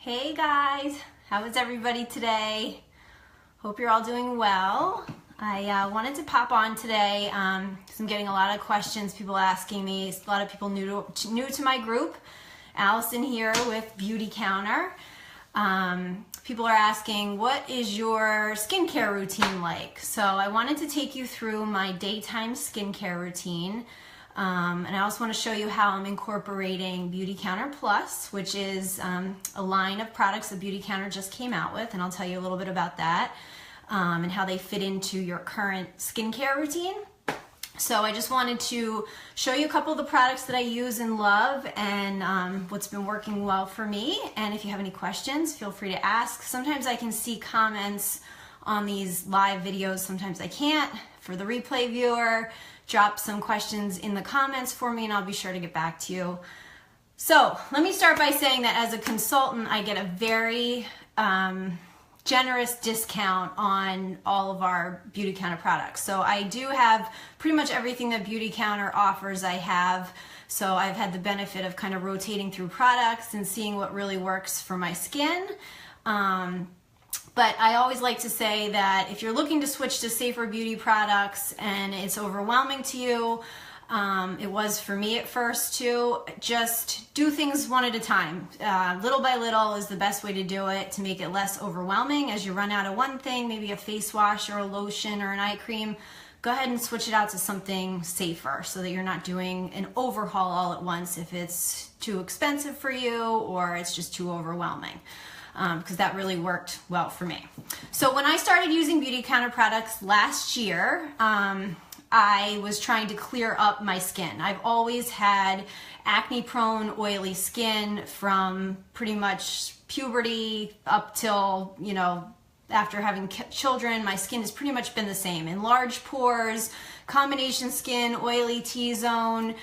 Hey guys, how is everybody today? Hope you're all doing well. I wanted to pop on today because I'm getting a lot of questions, people asking me, a lot of people new to my group. Alison here with Beautycounter. People are asking, what is your skincare routine like? So I wanted to take you through my daytime skincare routine. And I also want to show you how I'm incorporating Beautycounter Plus, which is a line of products that Beautycounter just came out with, and I'll tell you a little bit about that and how they fit into your current skincare routine. So I just wanted to show you a couple of the products that I use and love and what's been working well for me. And if you have any questions, feel free to ask. Sometimes I can see comments on these live videos, sometimes I can't. For the replay viewer, drop some questions in the comments for me and I'll be sure to get back to you. So let me start by saying that as a consultant, I get a very generous discount on all of our Beautycounter products. So I do have pretty much everything that Beautycounter offers I have. So I've had the benefit of kind of rotating through products and seeing what really works for my skin. But I always like to say that if you're looking to switch to safer beauty products and it's overwhelming to you, it was for me at first too, just do things one at a time. Little by little is the best way to do it to make it less overwhelming. As you run out of one thing, maybe a face wash or a lotion or an eye cream, go ahead and switch it out to something safer so that you're not doing an overhaul all at once if it's too expensive for you or it's just too overwhelming. Because that really worked well for me. So when I started using Beautycounter products last year, I was trying to clear up my skin. I've always had acne-prone, oily skin from pretty much puberty up till, you know, after having children. My skin has pretty much been the same. Enlarged pores, combination skin, oily T-zone,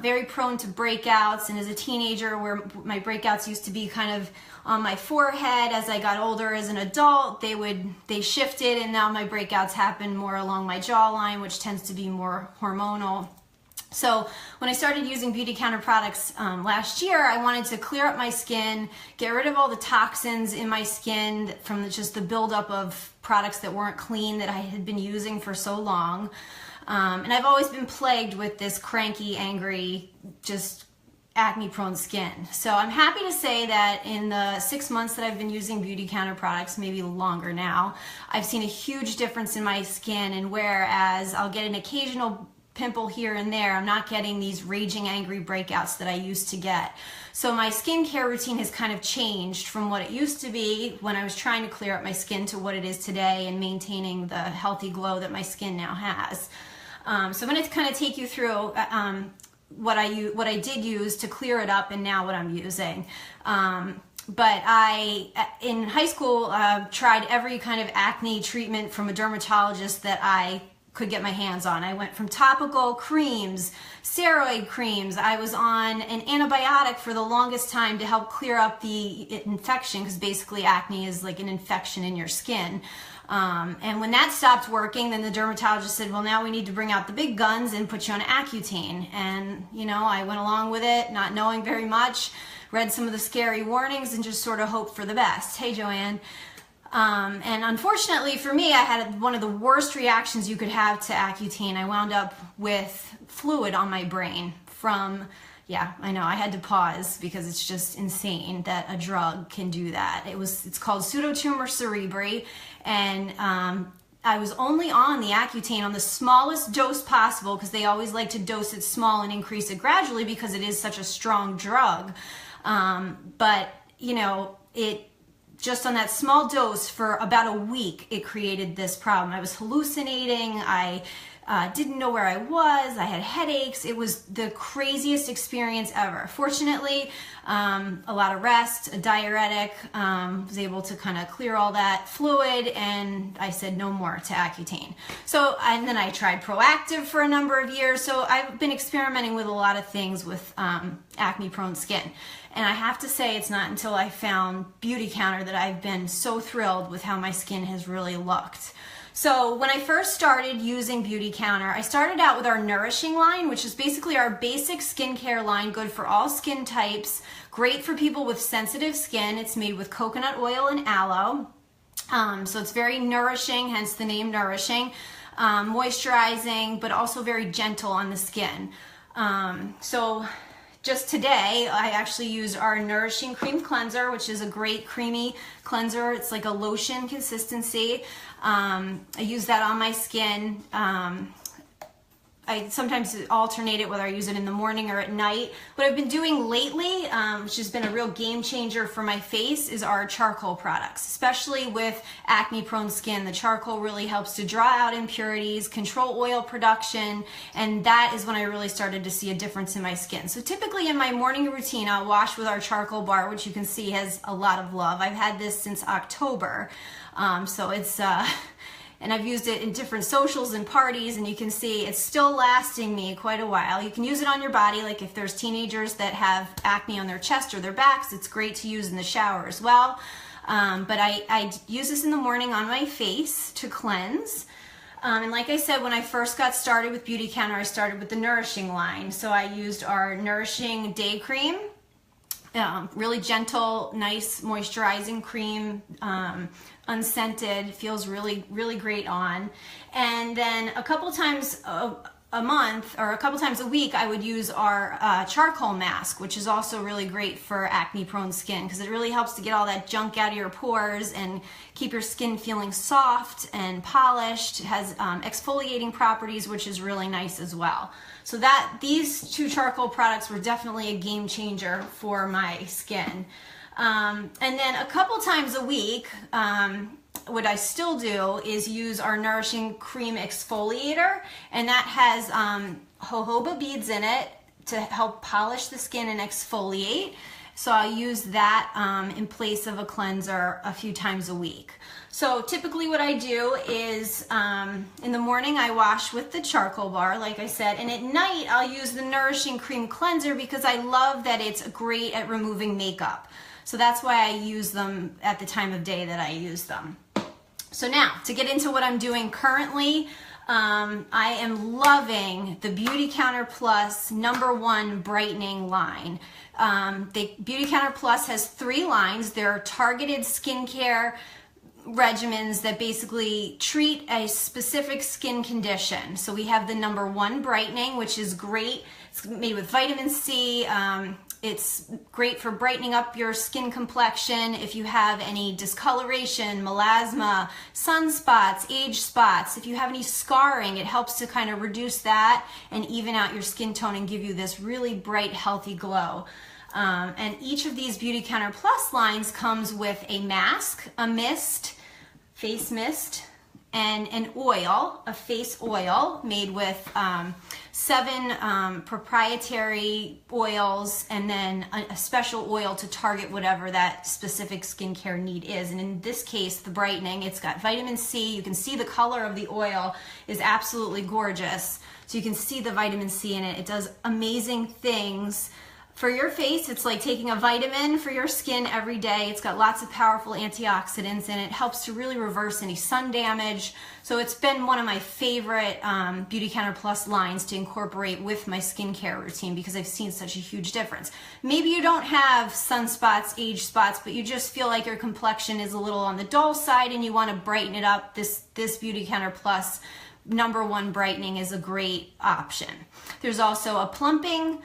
very prone to breakouts. And as a teenager, where my breakouts used to be kind of on my forehead, as I got older as an adult, they shifted, and now my breakouts happen more along my jawline, which tends to be more hormonal. So when I started using Beautycounter products last year, I wanted to clear up my skin, get rid of all the toxins in my skin from just the buildup of products that weren't clean that I had been using for so long. And I've always been plagued with this cranky, angry, just acne-prone skin. So I'm happy to say that in the 6 months that I've been using Beautycounter products, maybe longer now, I've seen a huge difference in my skin, and whereas I'll get an occasional pimple here and there, I'm not getting these raging angry breakouts that I used to get. So my skincare routine has kind of changed from what it used to be when I was trying to clear up my skin to what it is today and maintaining the healthy glow that my skin now has. So I'm going to kind of take you through what I did use to clear it up and now what I'm using. But in high school, tried every kind of acne treatment from a dermatologist that I could get my hands on. I went from topical creams, steroid creams. I was on an antibiotic for the longest time to help clear up the infection, because basically acne is like an infection in your skin. And when that stopped working, then the dermatologist said, well, now we need to bring out the big guns and put you on Accutane. And, you know, I went along with it, not knowing very much, read some of the scary warnings and just sort of hoped for the best. Hey, Joanne. And unfortunately for me, I had one of the worst reactions you could have to Accutane. I wound up with fluid on my brain from, yeah, I know, I had to pause because it's just insane that a drug can do that. It's called pseudotumor cerebri, and I was only on the Accutane on the smallest dose possible because they always like to dose it small and increase it gradually because it is such a strong drug. But, you know, just on that small dose for about a week, it created this problem. I was hallucinating. I didn't know where I was. I had headaches. It was the craziest experience ever. Fortunately, a lot of rest, a diuretic, was able to kind of clear all that fluid, and I said no more to Accutane. So, and then I tried Proactive for a number of years. So I've been experimenting with a lot of things with acne-prone skin. And I have to say, it's not until I found Beautycounter that I've been so thrilled with how my skin has really looked. So when I first started using Beautycounter, I started out with our Nourishing line, which is basically our basic skincare line, good for all skin types, Great for people with sensitive skin. It's made with coconut oil and aloe. So it's very nourishing, hence the name nourishing, moisturizing, but also very gentle on the skin. So just today, I actually used our Nourishing Cream Cleanser, which is a great creamy cleanser. It's like a lotion consistency. I use that on my skin. I sometimes alternate it, whether I use it in the morning or at night. What I've been doing lately, which has been a real game changer for my face, is our charcoal products. Especially with acne-prone skin, the charcoal really helps to draw out impurities, control oil production, and that is when I really started to see a difference in my skin. So typically in my morning routine, I'll wash with our charcoal bar, which you can see has a lot of love. I've had this since October, so it's... and I've used it in different socials and parties, and you can see it's still lasting me quite a while. You can use it on your body, like if there's teenagers that have acne on their chest or their backs, it's great to use in the shower as well. But I use this in the morning on my face to cleanse. And like I said, when I first got started with Beautycounter, I started with the Nourishing line. So I used our Nourishing Day Cream. Really gentle, nice moisturizing cream, unscented, feels really, really great on. And then a couple times a month or a couple times a week, I would use our charcoal mask, which is also really great for acne-prone skin because it really helps to get all that junk out of your pores and keep your skin feeling soft and polished. It has exfoliating properties, which is really nice as well. So these two charcoal products were definitely a game changer for my skin. And then a couple times a week, what I still do is use our Nourishing Cream Exfoliator, and that has jojoba beads in it to help polish the skin and exfoliate. So I'll use that in place of a cleanser a few times a week. So typically what I do is in the morning I wash with the charcoal bar, like I said, and at night I'll use the Nourishing Cream Cleanser because I love that it's great at removing makeup. So that's why I use them at the time of day that I use them. So now, to get into what I'm doing currently, I am loving the Beautycounter Plus #1 brightening line. The Beautycounter Plus has 3 lines. They're targeted skincare regimens that basically treat a specific skin condition. So we have the #1 brightening, which is great. It's made with vitamin C. It's great for brightening up your skin complexion if you have any discoloration, melasma, sunspots, age spots. If you have any scarring, it helps to kind of reduce that and even out your skin tone and give you this really bright, healthy glow. And each of these Beautycounter Plus lines comes with a mask, a mist, face mist, and an oil, a face oil made with 7 proprietary oils, and then a special oil to target whatever that specific skincare need is. And in this case, the brightening, it's got vitamin C. You can see the color of the oil is absolutely gorgeous. So you can see the vitamin C in it. It does amazing things for your face. It's like taking a vitamin for your skin every day. It's got lots of powerful antioxidants and it helps to really reverse any sun damage. So it's been one of my favorite Beautycounter Plus lines to incorporate with my skincare routine because I've seen such a huge difference. Maybe you don't have sunspots, age spots, but you just feel like your complexion is a little on the dull side and you want to brighten it up. This Beautycounter Plus #1 brightening is a great option. There's also a plumping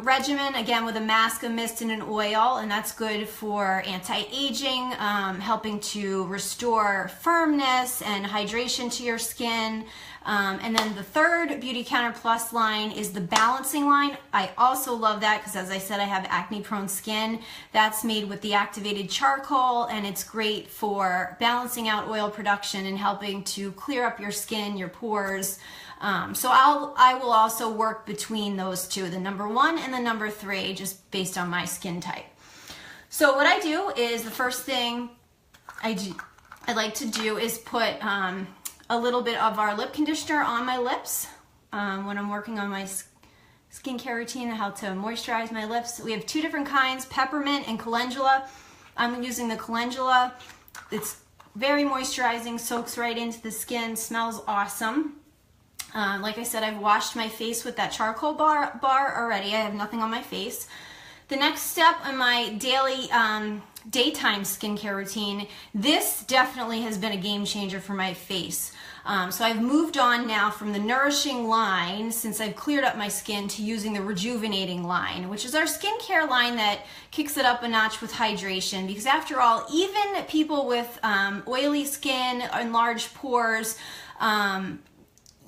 regimen, again with a mask, a mist, and an oil, and that's good for anti-aging, helping to restore firmness and hydration to your skin. And then the third Beautycounter Plus line is the balancing line. I also love that because, as I said, I have acne-prone skin. That's made with the activated charcoal, and it's great for balancing out oil production and helping to clear up your skin, your pores. So I will also work between those two, the #1 and the #3, just based on my skin type. So what I do is the first thing I like to do is put a little bit of our lip conditioner on my lips when I'm working on my skincare routine, how to moisturize my lips. We have 2 different kinds, peppermint and calendula. I'm using the calendula. It's very moisturizing, soaks right into the skin, smells awesome. Like I said, I've washed my face with that charcoal bar already. I have nothing on my face. The next step in my daily daytime skincare routine, this definitely has been a game changer for my face. So I've moved on now from the nourishing line, since I've cleared up my skin, to using the rejuvenating line, which is our skincare line that kicks it up a notch with hydration. Because after all, even people with oily skin and large pores,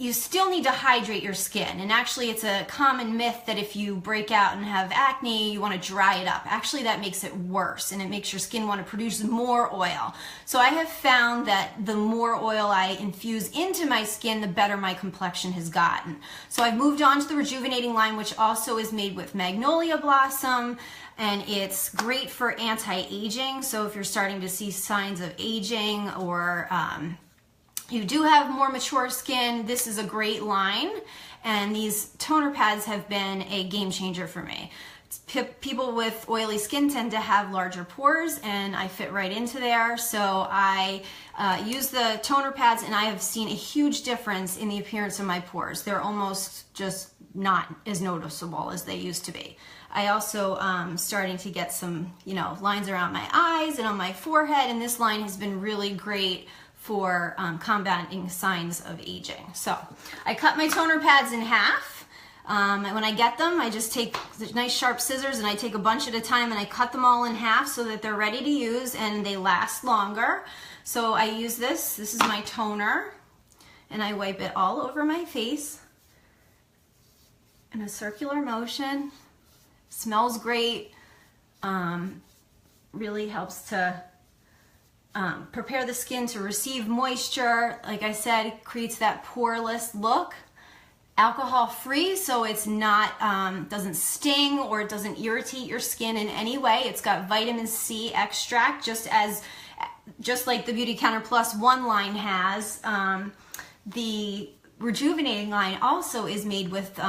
you still need to hydrate your skin. And actually, it's a common myth that if you break out and have acne, you want to dry it up. Actually, that makes it worse, and it makes your skin want to produce more oil. So I have found that the more oil I infuse into my skin, the better my complexion has gotten. So I've moved on to the rejuvenating line, which also is made with magnolia blossom, and it's great for anti-aging. So if you're starting to see signs of aging, or you do have more mature skin, this is a great line, and these toner pads have been a game changer for me. People with oily skin tend to have larger pores, and I fit right into there, so I use the toner pads, and I have seen a huge difference in the appearance of my pores. They're almost just not as noticeable as they used to be. I also starting to get some, lines around my eyes and on my forehead, and this line has been really great for combating signs of aging. So I cut my toner pads in half. And when I get them, I just take nice sharp scissors, and I take a bunch at a time, and I cut them all in half so that they're ready to use and they last longer. So I use this. This is my toner, and I wipe it all over my face in a circular motion. Smells great. Really helps to prepare the skin to receive moisture. Like I said, it creates that poreless look. Alcohol free, so it's not doesn't sting or it doesn't irritate your skin in any way. It's got vitamin C extract, just like the Beautycounter Plus One line has. The rejuvenating line also is made with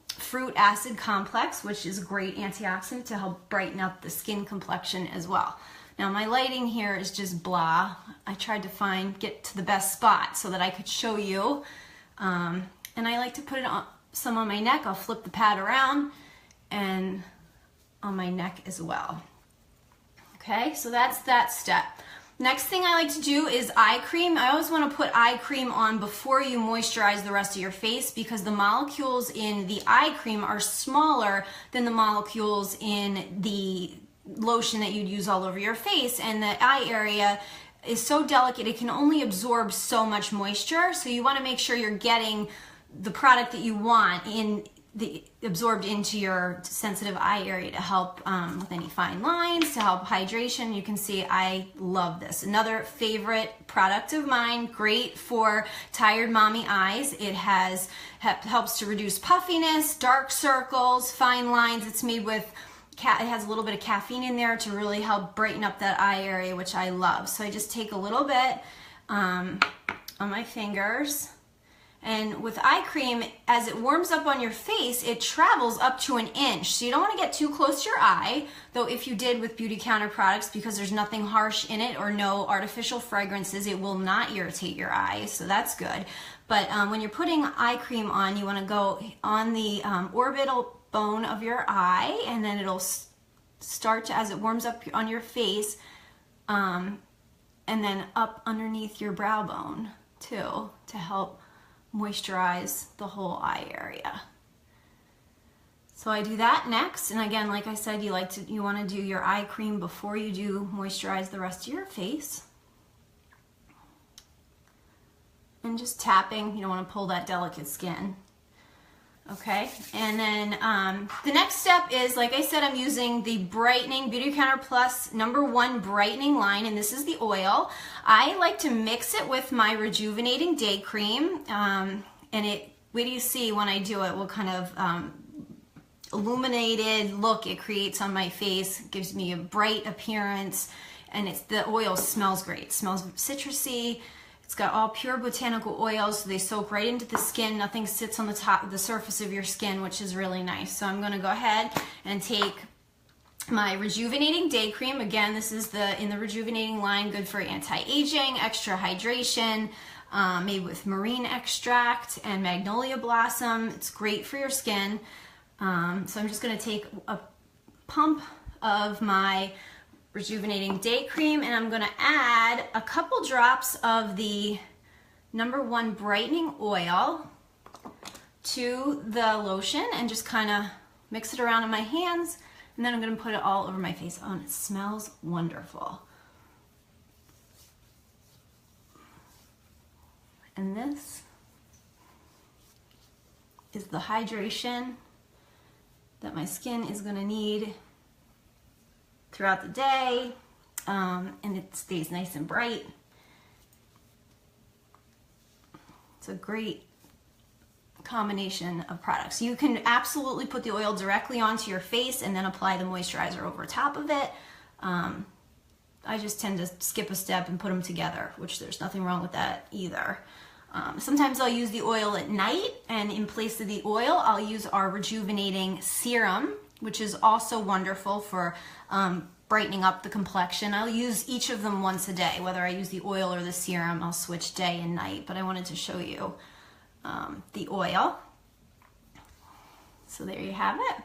fruit acid complex, which is a great antioxidant to help brighten up the skin complexion as well. Now my lighting here is just blah. I tried to get to the best spot so that I could show you. And I like to put it on some on my neck. I'll flip the pad around, and on my neck as well. Okay, so that's that step. Next thing I like to do is eye cream. I always want to put eye cream on before you moisturize the rest of your face, because the molecules in the eye cream are smaller than the molecules in the lotion that you'd use all over your face, and the eye area is so delicate it can only absorb so much moisture. So you want to make sure you're getting the product that you want absorbed into your sensitive eye area to help with any fine lines, to help hydration. You can see I love this. Another favorite product of mine, great for tired mommy eyes. It helps to reduce puffiness, dark circles, fine lines. It's made with it has a little bit of caffeine in there to really help brighten up that eye area, which I love. So I just take a little bit on my fingers. And with eye cream, as it warms up on your face, it travels up to 1 inch. So you don't want to get too close to your eye, though if you did with Beautycounter products, because there's nothing harsh in it or no artificial fragrances, it will not irritate your eyes, so that's good. But when you're putting eye cream on, you want to go on the orbital bone of your eye, and then it'll start to, as it warms up on your face, and then up underneath your brow bone too, to help moisturize the whole eye area. So I do that next, and again, like I said, you want to do your eye cream before you do moisturize the rest of your face. And just tapping, you don't want to pull that delicate skin. Okay, and then the next step is, like I said, I'm using the brightening Beautycounter Plus #1 brightening line, and this is the oil. I like to mix it with my rejuvenating day cream, and what do you see when I do it? What kind of illuminated look it creates on my face. It gives me a bright appearance, and the oil smells great. It smells citrusy. It's got all pure botanical oils, so they soak right into the skin. Nothing sits on the top of the surface of your skin, which is really nice. So I'm going to go ahead and take my rejuvenating day cream. Again, this is in the rejuvenating line, good for anti-aging, extra hydration, made with marine extract and magnolia blossom. It's great for your skin. So I'm just going to take a pump of my Rejuvenating Day Cream, and I'm gonna add a couple drops of the #1 Brightening Oil to the lotion and just kind of mix it around in my hands, and then I'm gonna put it all over my face. Oh, and it smells wonderful. And this is the hydration that my skin is gonna need throughout the day, and it stays nice and bright. It's a great combination of products. You can absolutely put the oil directly onto your face and then apply the moisturizer over top of it. I just tend to skip a step and put them together, which there's nothing wrong with that either. Sometimes I'll use the oil at night, and in place of the oil, I'll use our Rejuvenating Serum, which is also wonderful for brightening up the complexion. I'll use each of them once a day, whether I use the oil or the serum. I'll switch day and night, but I wanted to show you the oil. So there you have it.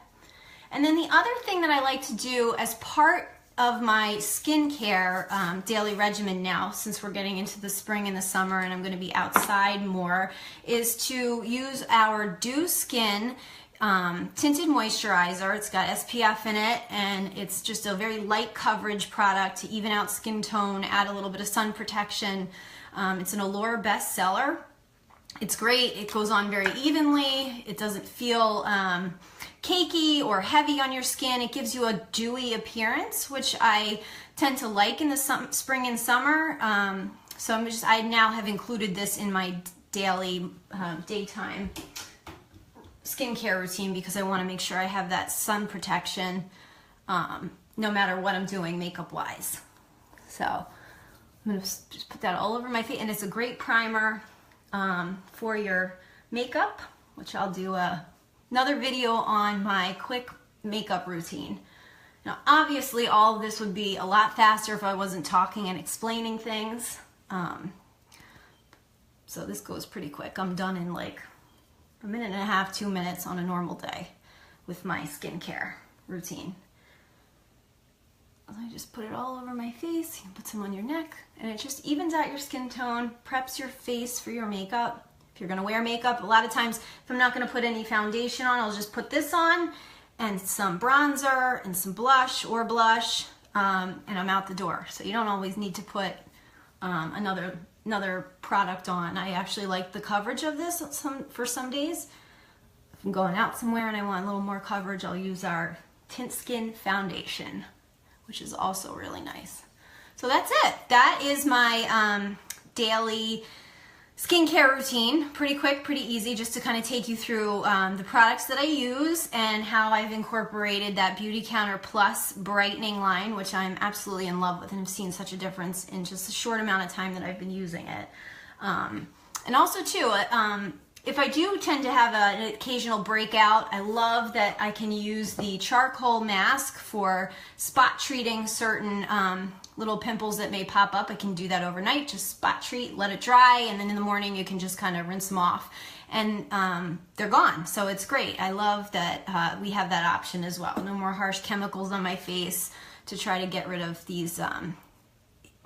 And then the other thing that I like to do as part of my skincare daily regimen now, since we're getting into the spring and the summer and I'm going to be outside more, is to use our Dew Skin tinted moisturizer. It's got SPF in it, and it's just a very light coverage product to even out skin tone, add a little bit of sun protection. It's an Allure bestseller. It's great. It goes on very evenly. It doesn't feel cakey or heavy on your skin. It gives you a dewy appearance, which I tend to like in the spring and summer. So I now have included this in my daily daytime skincare routine because I want to make sure I have that sun protection no matter what I'm doing makeup wise. So I'm going to just put that all over my face, and it's a great primer for your makeup, which I'll do another video on my quick makeup routine. Now obviously all of this would be a lot faster if I wasn't talking and explaining things. So this goes pretty quick. I'm done in like a minute and a half, 2 minutes on a normal day with my skincare routine. I just put it all over my face. You can put some on your neck, and it just evens out your skin tone, preps your face for your makeup. If you're gonna wear makeup, a lot of times if I'm not gonna put any foundation on, I'll just put this on and some bronzer and some blush or blush, and I'm out the door. So you don't always need to put another product on. I actually like the coverage of this for some days. If I'm going out somewhere and I want a little more coverage, I'll use our Tint Skin Foundation, which is also really nice. So that's it. That is my daily skincare routine. Pretty quick, pretty easy, just to kind of take you through the products that I use and how I've incorporated that Beautycounter Plus brightening line, which I'm absolutely in love with, and I've seen such a difference in just a short amount of time that I've been using it. And also too, if I do tend to have an occasional breakout, I love that I can use the charcoal mask for spot treating certain little pimples that may pop up. I can do that overnight, just spot treat, let it dry, and then in the morning you can just kind of rinse them off, and they're gone. So it's great. I love that we have that option as well. No more harsh chemicals on my face to try to get rid of these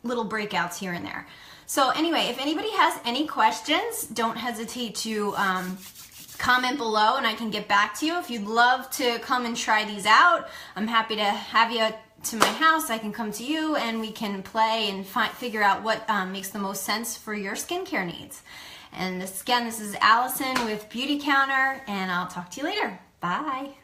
little breakouts here and there. So anyway, if anybody has any questions, don't hesitate to comment below and I can get back to you. If you'd love to come and try these out, I'm happy to have you to my house. I can come to you and we can play and figure out what makes the most sense for your skincare needs. And this is Allison with Beautycounter, and I'll talk to you later. Bye.